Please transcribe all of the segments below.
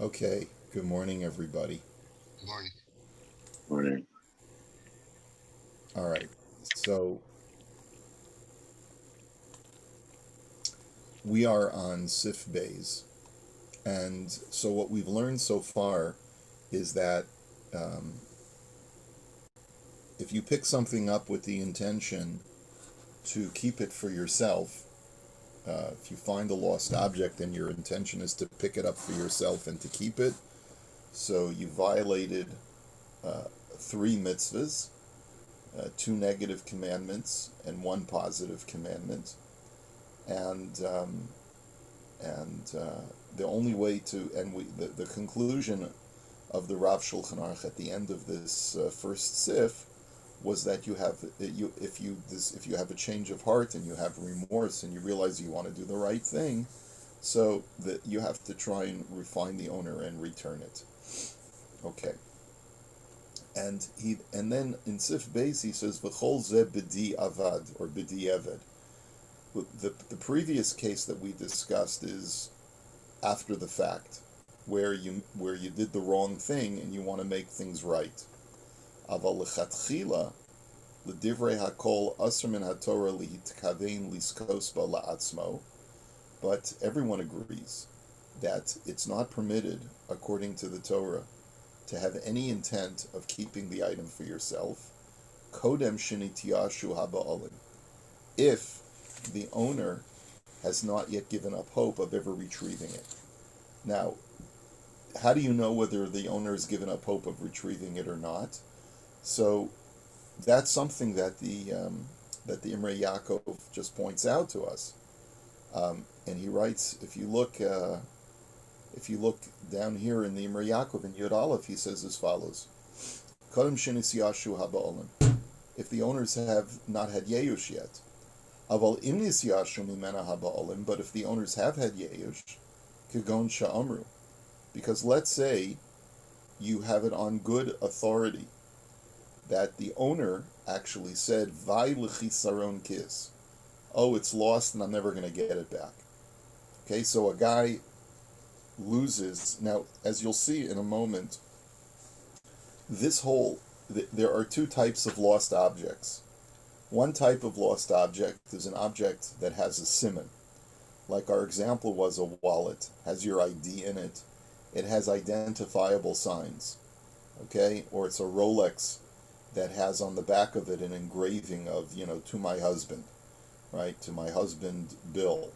Okay, good morning, everybody. Morning. Morning. All right, so we are on Sif Bays, and so what we've learned so far is that um, if you pick something up with the intention to keep it for yourself, if you find a lost object and your intention is to pick it up for yourself and to keep it, so you violated uh, three mitzvahs, two negative commandments, and one positive commandment, and the only way to and the conclusion of the Rav Shulchan Aruch at the end of this first sif was that if you have a change of heart and you have remorse and you realize you want to do the right thing, so that you have to try and refine the owner and return it. Okay, and then in sif beis he says v'chol ze b'di avad or b'di eved. The previous case that we discussed is after the fact, where you did the wrong thing and you want to make things right. Aval lechatchila l'divrei hakol asr min haTorah lihitkavein liskos ba la'atzmo. But everyone agrees that it's not permitted, according to the Torah, to have any intent of keeping the item for yourself. Kodem shenitiyashu haba'olim. If the owner has not yet given up hope of ever retrieving it. Now, how do you know whether the owner has given up hope of retrieving it or not? So that's something that the Imrei Yaakov just points out to us, and he writes. If you look down here in the Imrei Yaakov in Yud Aleph, he says as follows: Kodem shenis yashu haba'olim. If the owners have not had yeush yet, aval imnis yashu mimena haba'olim. But if the owners have had yeush, kagon sha'amru. Because let's say you have it on good authority that the owner actually said, Vai l'chisaron kis. Oh, it's lost and I'm never going to get it back. Okay, so a guy loses. Now, as you'll see in a moment, there are two types of lost objects. One type of lost object is an object that has a siman. Like our example was a wallet, has your ID in it. It has identifiable signs, okay? Or it's a Rolex that has on the back of it an engraving of, to my husband, right? To my husband, Bill.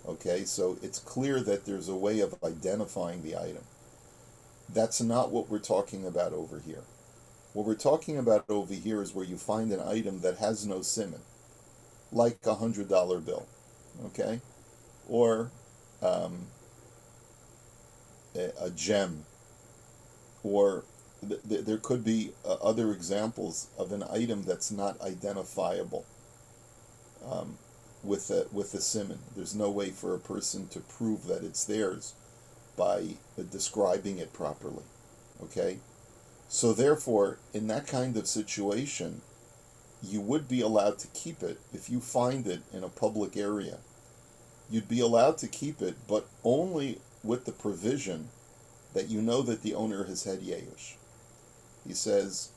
Okay, so it's clear that there's a way of identifying the item. That's not what we're talking about over here. What we're talking about over here is where you find an item that has no siman, like $100 bill, okay? Or a gem, or there could be other examples of an item that's not identifiable um, with a siman. There's no way for a person to prove that it's theirs by describing it properly. Okay, so therefore, in that kind of situation, you would be allowed to keep it if you find it in a public area. You'd be allowed to keep it, but only with the provision that you know that the owner has had yeush. He says,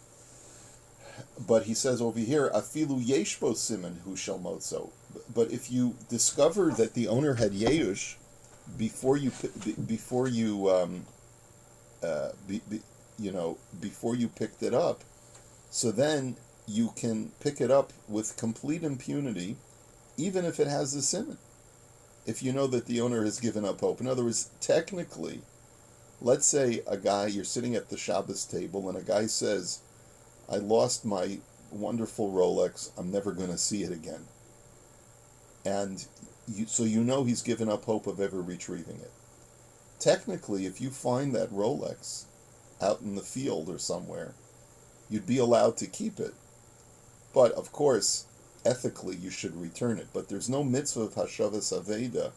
but he says over here, afilu yeshbo siman hu shel motzo. But if you discover that the owner had yeush before you be, before you picked it up, so then you can pick it up with complete impunity, even if it has the siman. If you know that the owner has given up hope. In other words, technically, let's say you're sitting at the Shabbos table and a guy says, I lost my wonderful Rolex, I'm never going to see it again. And so you know he's given up hope of ever retrieving it. Technically, if you find that Rolex out in the field or somewhere, you'd be allowed to keep it. But of course, ethically, you should return it. But there's no mitzvah of Hashavas Aveda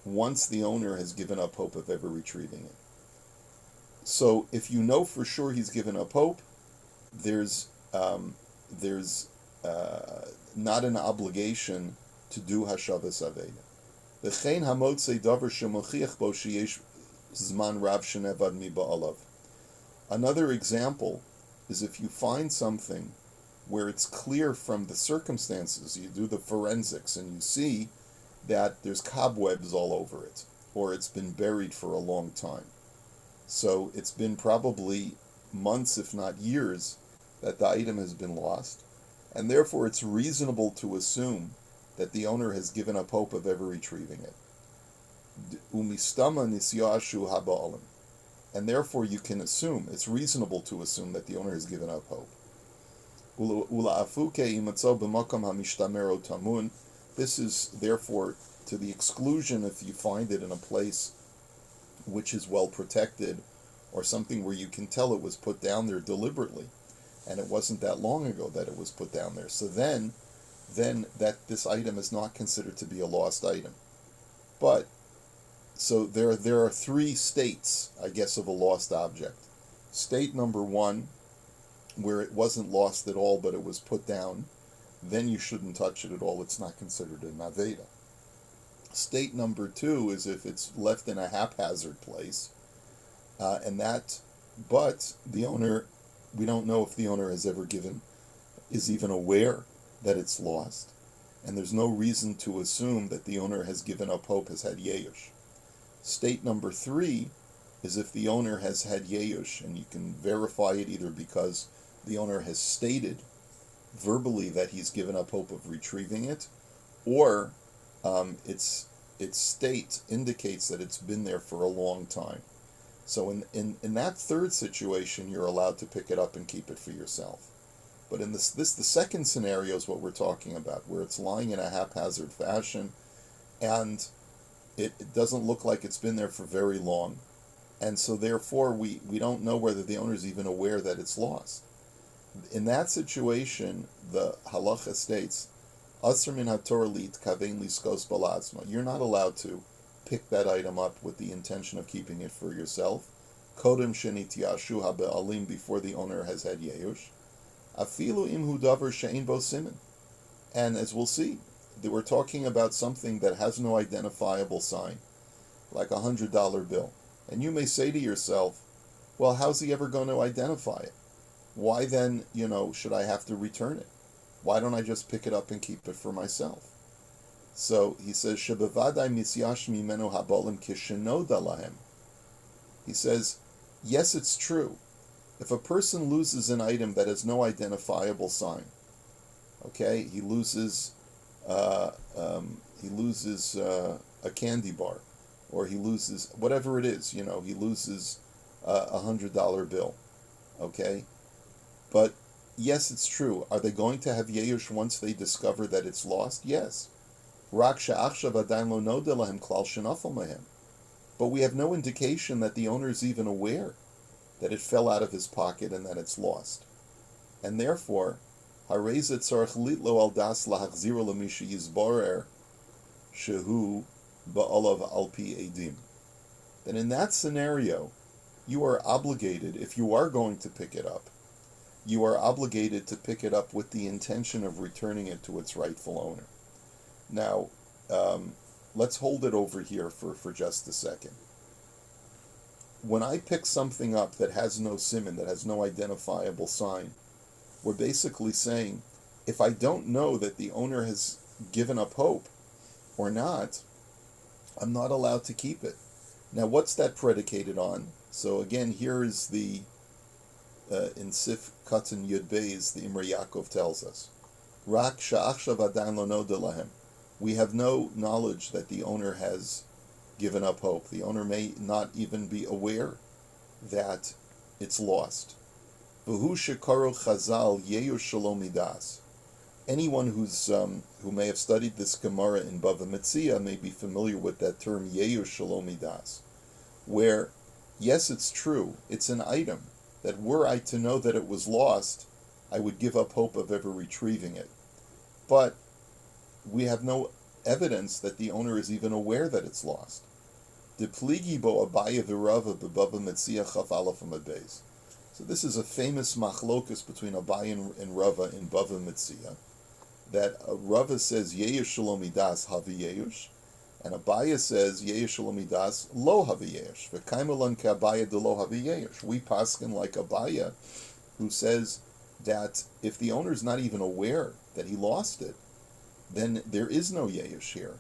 once the owner has given up hope of ever retrieving it. So if you know for sure he's given up hope, there's not an obligation to do Hashavas Aveda. V'chein hamotzei davar shemochiach bo sheyesh Zman Rav Shenevad Mi Ba'alav. Another example is if you find something where it's clear from the circumstances, you do the forensics and you see that there's cobwebs all over it, or it's been buried for a long time. So it's been probably months, if not years, that the item has been lost, and therefore it's reasonable to assume that the owner has given up hope of ever retrieving it. Umistama nisyashu haba'alim. And therefore you can assume, it's reasonable to assume that the owner has given up hope. This is therefore to the exclusion if you find it in a place which is well protected, or something where you can tell it was put down there deliberately, and it wasn't that long ago that it was put down there. So then that this item is not considered to be a lost item. But so there are three states, I guess, of a lost object. State number one, where it wasn't lost at all, but it was put down, then you shouldn't touch it at all. It's not considered an aveda. State number two is if it's left in a haphazard place, but the owner, we don't know if the owner is even aware that it's lost, and there's no reason to assume that the owner has given up hope, has had yeyush. State number three is if the owner has had yeyush, and you can verify it either because the owner has stated verbally that he's given up hope of retrieving it, or its state indicates that it's been there for a long time. So in that third situation, you're allowed to pick it up and keep it for yourself. But in the second scenario is what we're talking about, where it's lying in a haphazard fashion, and it doesn't look like it's been there for very long, and so therefore we don't know whether the owner is even aware that it's lost. In that situation, the halacha states, Asr min haTorah kavein liskos balazma. You're not allowed to pick that item up with the intention of keeping it for yourself. Kodem shenitiashu habe'alim, before the owner has had yeyush. Afilu imhu davar she'ein bo simin. And as we'll see, we're talking about something that has no identifiable sign, like $100 bill. And you may say to yourself, well, how's he ever going to identify it? Why then, should I have to return it? Why don't I just pick it up and keep it for myself? So he says, Shebevadai misyash mimenu habolim kishenoda lahem. He says, yes, it's true. If a person loses an item that has no identifiable sign, okay, he loses a candy bar, or he loses whatever it is, he loses $100 bill, okay? But yes, it's true. Are they going to have yeyush once they discover that it's lost? Yes. But we have no indication that the owner is even aware that it fell out of his pocket and that it's lost. And therefore, then in that scenario, you are obligated, if you are going to pick it up, you are obligated to pick it up with the intention of returning it to its rightful owner. Now, let's hold it over here for just a second. When I pick something up that has no siman, that has no identifiable sign, we're basically saying, if I don't know that the owner has given up hope or not, I'm not allowed to keep it. Now, what's that predicated on? So again, here is the in Sif Katan Yud Beis, the Imrei Yaakov tells us, Rak sha'achshav adayin lo noda lahem. We have no knowledge that the owner has given up hope. The owner may not even be aware that it's lost. V'hu shekaro chazal yeyu shalom midas. Anyone who may have studied this Gemara in Bava Metzia may be familiar with that term yeyu shalom midas, where, yes, it's true, it's an item that were I to know that it was lost, I would give up hope of ever retrieving it. But we have no evidence that the owner is even aware that it's lost. Depligi bo Abaya v'Rava b'Bava Metzia chaf aleph amud beis. So this is a famous machlokus between Abaya and Rava in Bava Metzia, that Rava says Yeyush Shalom Midas Havi Yeyush, And Abaya says, Yesh Midas lo haviyesh. V'kaimelon ke'Abaya de lo haviyesh. We paskin like Abaya, who says that if the owner is not even aware that he lost it, then there is no yesh here.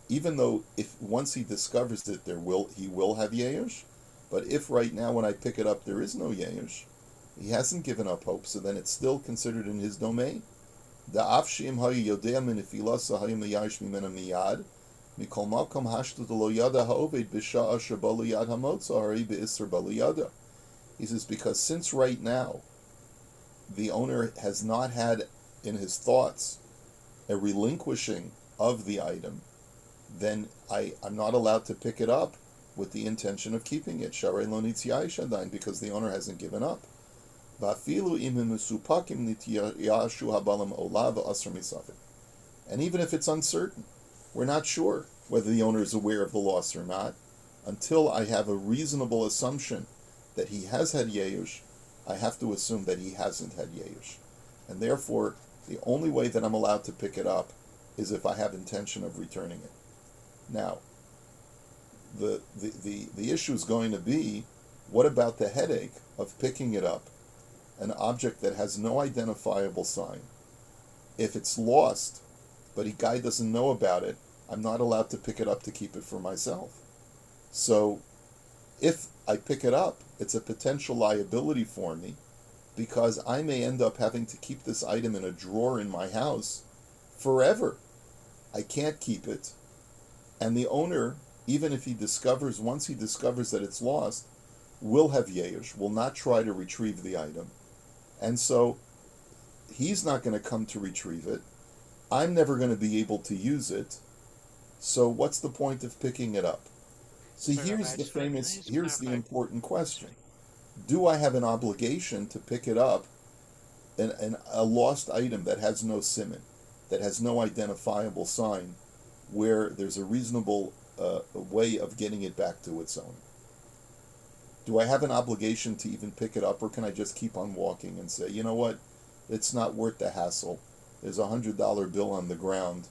Even though if once he discovers it, he will have yesh. But if right now when I pick it up there is no yesh, he hasn't given up hope, so then it's still considered in his domain. The afshim hayu yodea min nefilasa hayu meyash mimena miyad mikol malkom hashtu lo yada haoved b'sha'a shabalu yad hamotza hari be'isr balu yada. He says because since right now the owner has not had in his thoughts a relinquishing of the item, then I'm not allowed to pick it up with the intention of keeping it. Sharei lo nitziyai shadain, because the owner hasn't given up. And even if it's uncertain, we're not sure whether the owner is aware of the loss or not, until I have a reasonable assumption that he has had yeyush, I have to assume that he hasn't had yeyush. And therefore, the only way that I'm allowed to pick it up is if I have intention of returning it. Now, the issue is going to be, what about the headache of picking it up, an object that has no identifiable sign? If it's lost, but a guy doesn't know about it, I'm not allowed to pick it up to keep it for myself. So, if I pick it up, it's a potential liability for me, because I may end up having to keep this item in a drawer in my house forever. I can't keep it. And the owner, even if once he discovers that it's lost, will have yesh, will not try to retrieve the item. And so he's not going to come to retrieve it. I'm never going to be able to use it. So what's the point of picking it up? See, here's the important question. Do I have an obligation to pick it up, a lost item that has no siman, that has no identifiable sign, where there's a reasonable way of getting it back to its owner? Do I have an obligation to even pick it up, or can I just keep on walking and say, you know what, it's not worth the hassle. There's $100 bill on the ground.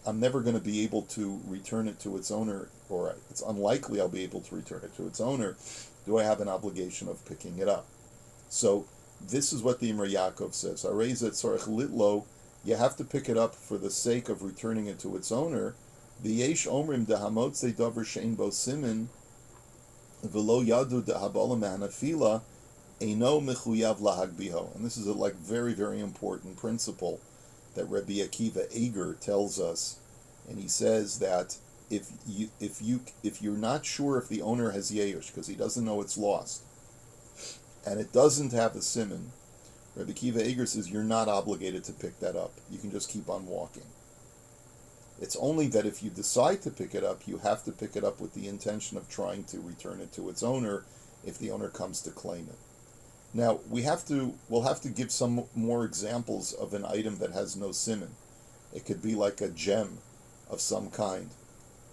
I'm never going to be able to return it to its owner, or it's unlikely I'll be able to return it to its owner. Do I have an obligation of picking it up? So this is what the Imrei Yaakov says. Areza tzorech litlo, you have to pick it up for the sake of returning it to its owner. V'yesh omrim dehamotze davar she'en bo simin v'lo yadu dehabala mehanafila eino mechuyav lahagbiho. And this is a very, very important principle that Rabbi Akiva Eger tells us, and he says that if you're not sure if the owner has yeyush because he doesn't know it's lost, and it doesn't have a siman, Rabbi Akiva Eger says you're not obligated to pick that up. You can just keep on walking. It's only that if you decide to pick it up, you have to pick it up with the intention of trying to return it to its owner if the owner comes to claim it. Now, we'll have to give some more examples of an item that has no siman. It could be like a gem of some kind,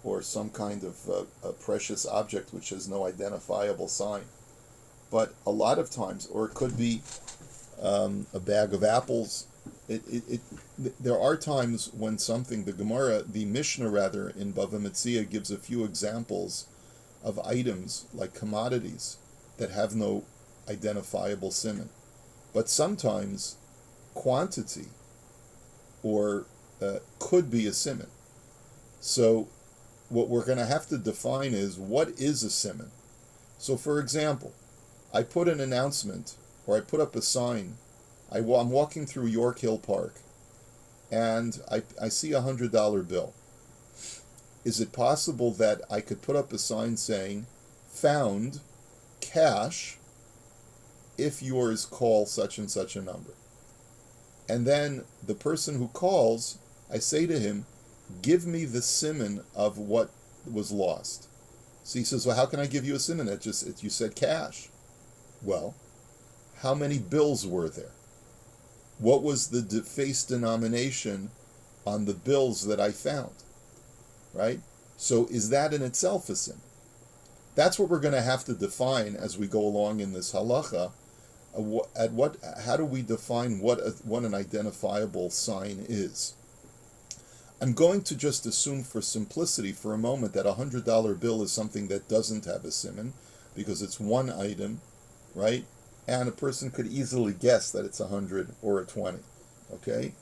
or some kind of a precious object which has no identifiable sign. But a lot of times, or it could be a bag of apples. There are times when the Mishnah rather, in Bava Metzia gives a few examples of items, like commodities, that have no identifiable siman. But sometimes quantity or could be a siman. So what we're going to have to define is, what is a siman? So for example, I put an announcement, or I put up a sign. I'm walking through York Hill Park, and I see $100 bill. Is it possible that I could put up a sign saying, found, cash, if yours, call such and such a number? And then the person who calls, I say to him, give me the siman of what was lost. So he says, well, how can I give you a siman? You said cash. Well, how many bills were there? What was the face denomination on the bills that I found? Right? So is that in itself a siman? That's what we're going to have to define as we go along in this halacha. How do we define what an identifiable sign is? I'm going to just assume for simplicity for a moment that $100 bill is something that doesn't have a simon because it's one item, right? And a person could easily guess that it's 100 or a 20, okay?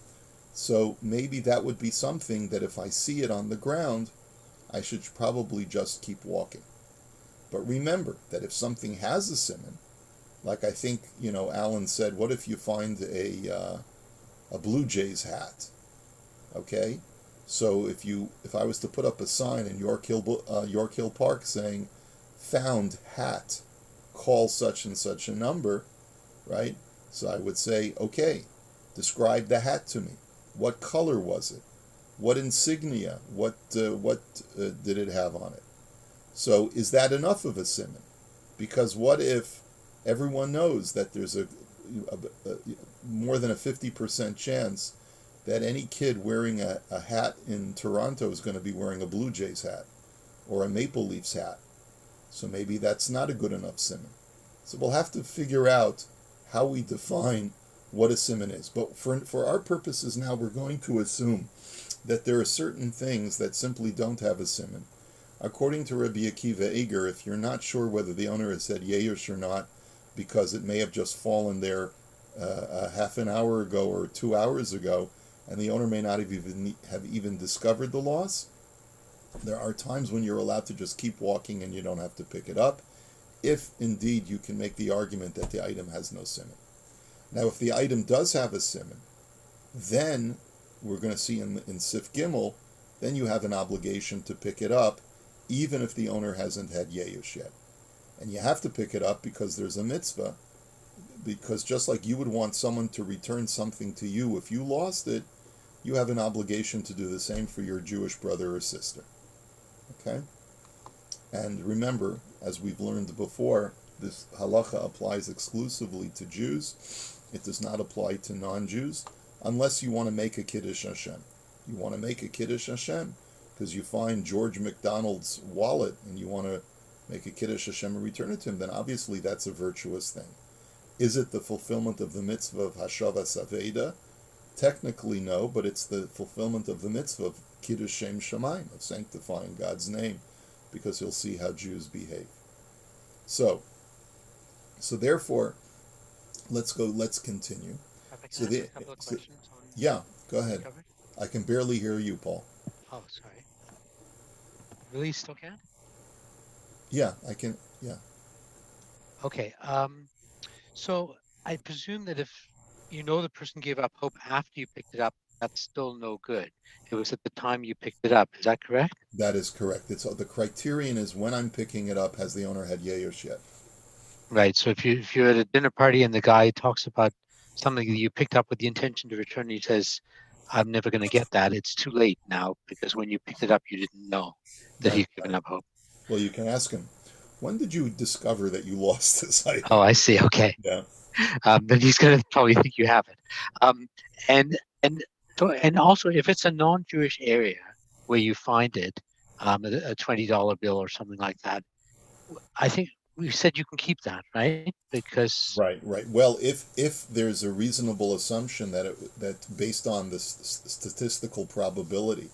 So maybe that would be something that if I see it on the ground, I should probably just keep walking. But remember that if something has a simon, like I think, Alan said, what if you find a Blue Jays hat? Okay, so if I was to put up a sign in York Hill Park saying, "Found hat, call such and such a number," right? So I would say, okay, describe the hat to me. What color was it? What insignia? What did it have on it? So is that enough of a simon? Because what if everyone knows that there's a more than a 50% chance that any kid wearing a hat in Toronto is going to be wearing a Blue Jays hat or a Maple Leafs hat. So maybe that's not a good enough simon. So we'll have to figure out how we define what a simon is. But for our purposes now, we're going to assume that there are certain things that simply don't have a simon. According to Rabbi Akiva Eger, if you're not sure whether the owner has said yerush or not, because it may have just fallen there a half an hour ago or 2 hours ago, and the owner may not have even discovered the loss, there are times when you're allowed to just keep walking and you don't have to pick it up, if indeed you can make the argument that the item has no simon. Now, if the item does have a simon, then we're going to see in Sif Gimel, then you have an obligation to pick it up, even if the owner hasn't had Yeyush yet. And you have to pick it up because there's a mitzvah, because just like you would want someone to return something to you if you lost it, you have an obligation to do the same for your Jewish brother or sister. Okay? And remember, as we've learned before, this halacha applies exclusively to Jews. It does not apply to non-Jews, unless you want to make a Kiddush Hashem. You want to make a Kiddush Hashem because you find George McDonald's wallet and you want to make a Kiddush Hashem and return it to him, then obviously that's a virtuous thing. Is it the fulfillment of the mitzvah of Hashavas Aveda? Technically, no, but it's the fulfillment of the mitzvah of Kiddush Shem Shamayim, of sanctifying God's name, because he'll see how Jews behave. So therefore, let's continue. If I can So ask a couple of questions on yeah, go what we ahead. covered. I can barely hear you, Paul. Oh, sorry. Really still can? Yeah, I can. Yeah, Okay. So I presume that if you know the person gave up hope after you picked it up, that's still no good. It was at the time you picked it up. Is that correct? that is correct. It's the criterion is when I'm picking it up, has the owner had Yeyosh yet? Right. So if you're at a dinner party and the guy talks about something that you picked up with the intention to return, and he says, "I'm never going to get that," it's too late now because when you picked it up, you didn't know that That's he's given right. up hope. Well, you can ask him, when did you discover that you lost this Oh, item? I see. Okay. Yeah. Then he's going to probably think you have it. Um, and and and also, if it's a non-Jewish area where you find it, a $20 bill or something like that, I think we said you can keep that, right? Because Right, right. Well, if there's a reasonable assumption that based on the statistical probability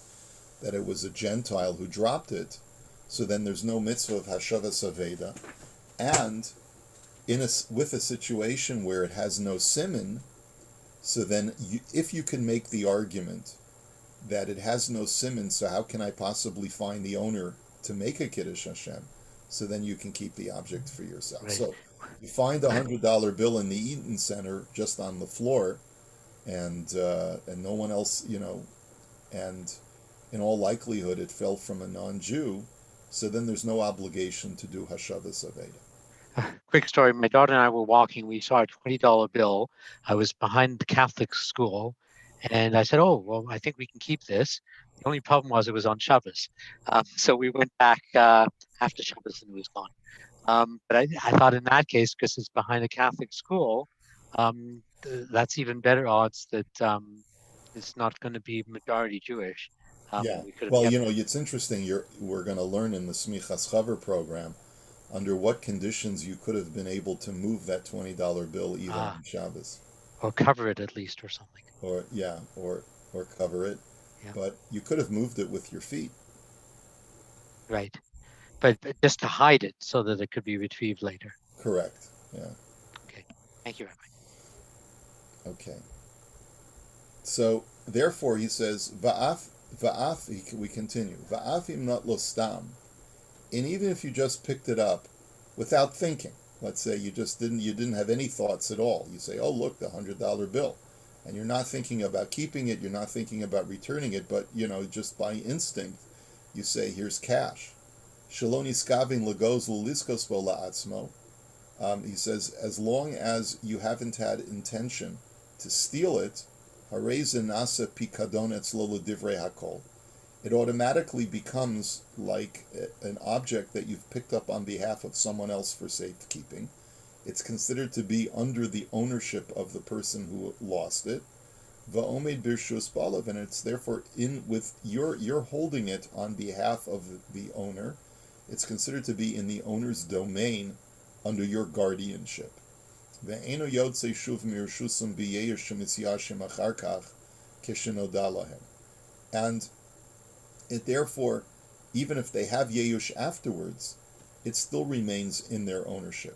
that it was a Gentile who dropped it, so then there's no mitzvah of Hashavas Aveda, and with a situation where it has no siman, so then if you can make the argument that it has no siman, so how can I possibly find the owner to make a Kiddush Hashem? So then you can keep the object for yourself. right, So you find $100 bill in the Eaton Center just on the floor, and no one else, and in all likelihood it fell from a non-Jew. So then there's no obligation to do Hashavas Aveda. quick story. My daughter and I were walking. We saw a $20 bill. I was behind the Catholic school, and I said, "Oh, well, I think we can keep this." The only problem was it was on Shabbos, so we went back after Shabbos and it was gone. But I thought in that case, because it's behind a Catholic school, that's even better odds that it's not going to be majority Jewish, Yeah. and we could have Well, kept it. it's interesting. We're going to learn in the Smichas Chaver program under what conditions you could have been able to move that $20 bill even Ah, on Shabbos, or cover it at least or something. or yeah, or cover it. Yeah. but you could have moved it with your feet. Right. But just to hide it so that it could be retrieved later. Correct. Yeah. Okay. Thank you, Rabbi. Okay. So therefore, he says va'af. We continue va'afim not lo stam. And even if you just picked it up without thinking, let's say you didn't have any thoughts at all. You say, oh look, the $100 bill, and you're not thinking about keeping it. You're not thinking about returning it, but just by instinct, you say, here's cash. Shaloni skavin lagos liskos bo la'atzmo. He says, as long as you haven't had intention to steal it, nasa pikadon etzlo divrei hakol, it automatically becomes like an object that you've picked up on behalf of someone else for safekeeping. It's considered to be under the ownership of the person who lost it. Va'omed birshus balav, and it's therefore you're holding it on behalf of the owner. It's considered to be in the owner's domain under your guardianship. Ve'eno yotze shuv mirshusam b'yeir shemisyashim achar kach keshenoda lahem. And it therefore, even if they have Yeyush afterwards, it still remains in their ownership.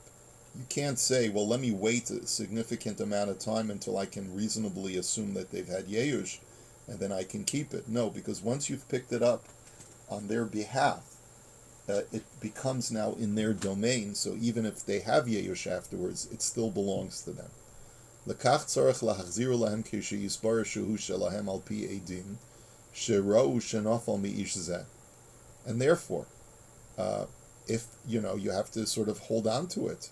You can't say, well, let me wait a significant amount of time until I can reasonably assume that they've had Yeyush, and then I can keep it. No, because once you've picked it up on their behalf, it becomes now in their domain, so even if they have Yeyush afterwards, it still belongs to them. Lekach tzarech lahachziru lahem k'sheyisbar shehu shelahem al pi edim, and therefore, if you have to sort of hold on to it,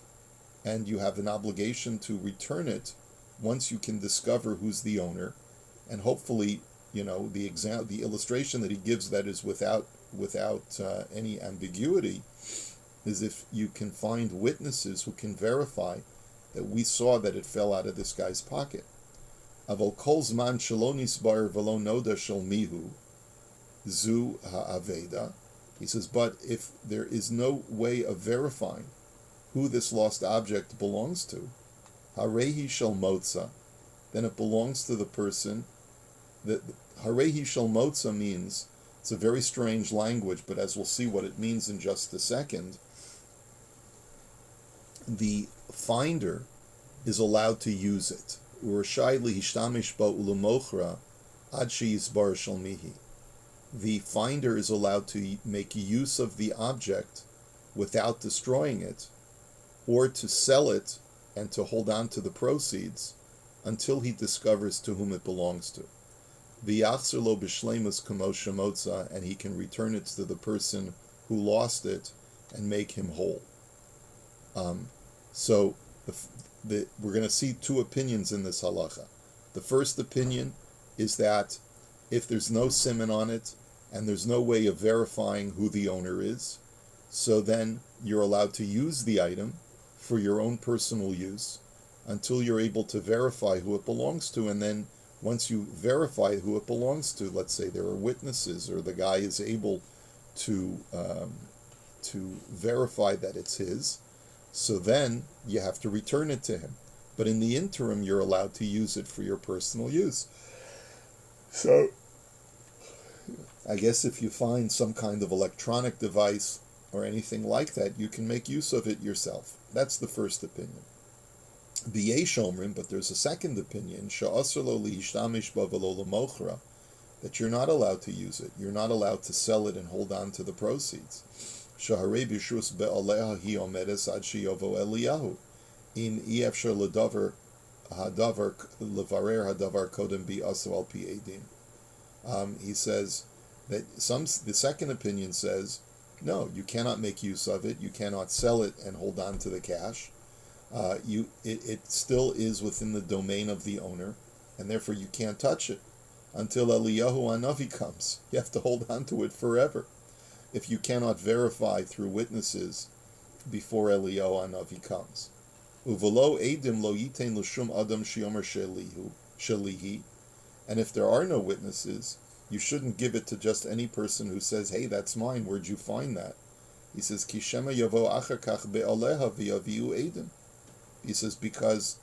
and you have an obligation to return it once you can discover who's the owner, and hopefully, the illustration that he gives that is without any ambiguity, is if you can find witnesses who can verify that we saw that it fell out of this guy's pocket. Aval kol zman shelo nisbar v'lo noda shel mihu zu ha'aveda. He says, but if there is no way of verifying who this lost object belongs to, harehi shel motza, then it belongs to the person. That harehi shel motza means, it's a very strange language, but as we'll see what it means in just a second, the finder is allowed to use it. The finder is allowed to make use of the object without destroying it, or to sell it and to hold on to the proceeds until he discovers to whom it belongs to. And he can return it to the person who lost it and make him whole. So we're going to see two opinions in this halacha. The first opinion is that if there's no siman on it and there's no way of verifying who the owner is, so then you're allowed to use the item for your own personal use until you're able to verify who it belongs to. And then once you verify who it belongs to, let's say there are witnesses or the guy is able to verify that it's his, so then you have to return it to him. But in the interim, you're allowed to use it for your personal use. So I guess if you find some kind of electronic device or anything like that, you can make use of it yourself. That's the first opinion. But there's a second opinion, that you're not allowed to use it. You're not allowed to sell it and hold on to the proceeds. He says that the second opinion says, no, you cannot make use of it. You cannot sell it and hold on to the cash. It still is within the domain of the owner, and therefore you can't touch it until Eliyahu Hanavi comes. You have to hold on to it forever if you cannot verify through witnesses before Eliyahu Hanavi comes. Uvelo edim lo yitein l'shum adam sheyomer shelihi, and if there are no witnesses, you shouldn't give it to just any person who says, hey, that's mine, where'd you find that? He says, Ki shema yavo achar kach be'aleha v'yaviu edim. He says, because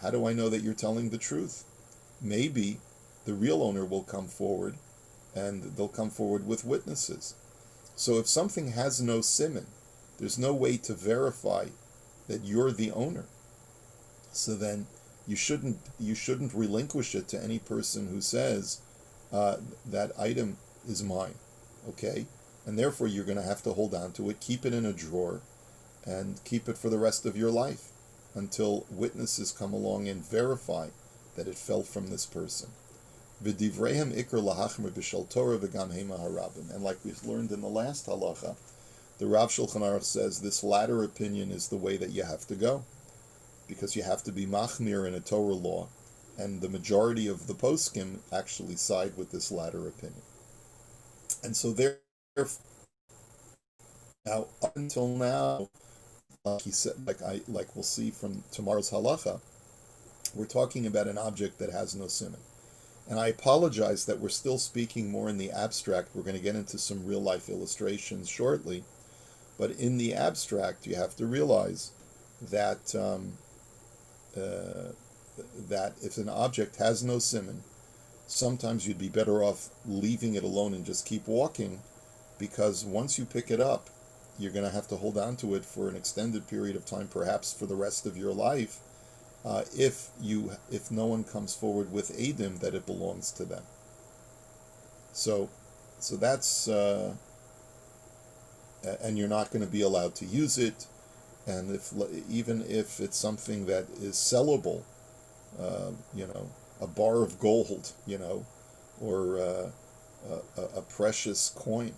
how do I know that you're telling the truth? Maybe the real owner will come forward and they'll come forward with witnesses. So if something has no siman, there's no way to verify that you're the owner. So then you shouldn't relinquish it to any person who says that item is mine, okay? And therefore you're going to have to hold on to it, keep it in a drawer, and keep it for the rest of your life until witnesses come along and verify that it fell from this person. V'divreihem ikr lahachmer b'shel Torah v'gam hema harabim. And like we've learned in the last halacha, the Rav Shulchan Aruch says this latter opinion is the way that you have to go, because you have to be machmir in a Torah law, and the majority of the poskim actually side with this latter opinion. And so therefore, now up until now, like he said, like we'll see from tomorrow's halacha, we're talking about an object that has no siman. And I apologize that we're still speaking more in the abstract. We're going to get into some real life illustrations shortly, but in the abstract, you have to realize that that if an object has no siman, sometimes you'd be better off leaving it alone and just keep walking, because once you pick it up, you're going to have to hold on to it for an extended period of time, perhaps for the rest of your life, if no one comes forward with edim that it belongs to them. So that's and you're not going to be allowed to use it, and even if it's something that is sellable, a bar of gold, or a precious coin,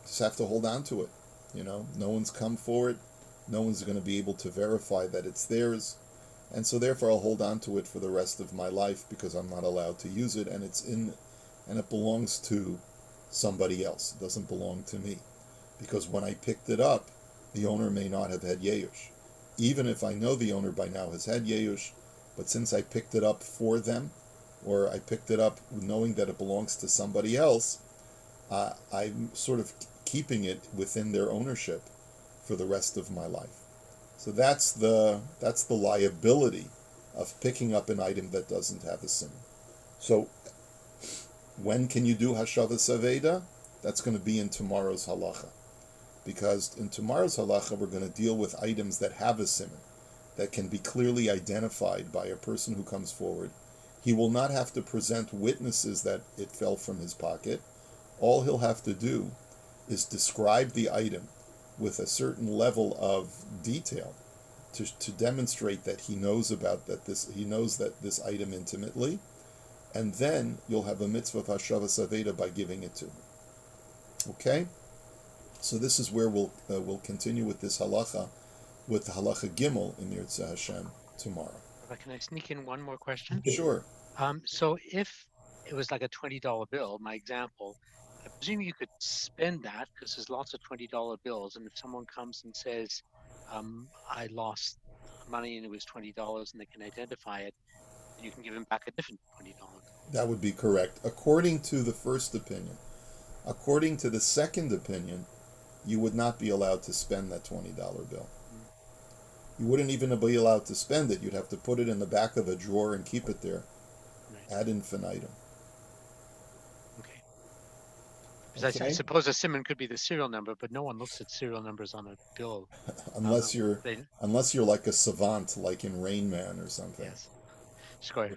just have to hold on to it. No one's come for it. No one's going to be able to verify that it's theirs. And so therefore I'll hold on to it for the rest of my life because I'm not allowed to use it, and it belongs to somebody else. It doesn't belong to me. Because when I picked it up, the owner may not have had Yeush. Even if I know the owner by now has had Yeush, but since I picked it up for them, or I picked it up knowing that it belongs to somebody else, I'm sort of keeping it within their ownership for the rest of my life. So that's the liability of picking up an item that doesn't have a sim. So when can you do Hashavas Aveda? That's going to be in tomorrow's halacha. Because in tomorrow's halacha, we're going to deal with items that have a siman, that can be clearly identified by a person who comes forward. He will not have to present witnesses that it fell from his pocket. All he'll have to do is describe the item with a certain level of detail to demonstrate that he knows that this item intimately, and then you'll have a mitzvah of Hashavas Aveda by giving it to him. Okay? So this is where we'll continue with this halacha, with the halacha gimel in Yirtzeh Hashem tomorrow. Can I sneak in one more question? Sure. So if it was like a $20 bill, my example, I presume you could spend that because there's lots of $20 bills. And if someone comes and says, I lost money and it was $20 and they can identify it, then you can give them back a different $20 bill. That would be correct. According to the first opinion. According to the second opinion, you would not be allowed to spend that $20 bill. You wouldn't even be allowed to spend it. You'd have to put it in the back of a drawer and keep it there, ad infinitum. Okay. Because I suppose a siman could be the serial number, but no one looks at serial numbers on a bill. unless you're like a savant, like in Rain Man or something. Yes. Square. Okay.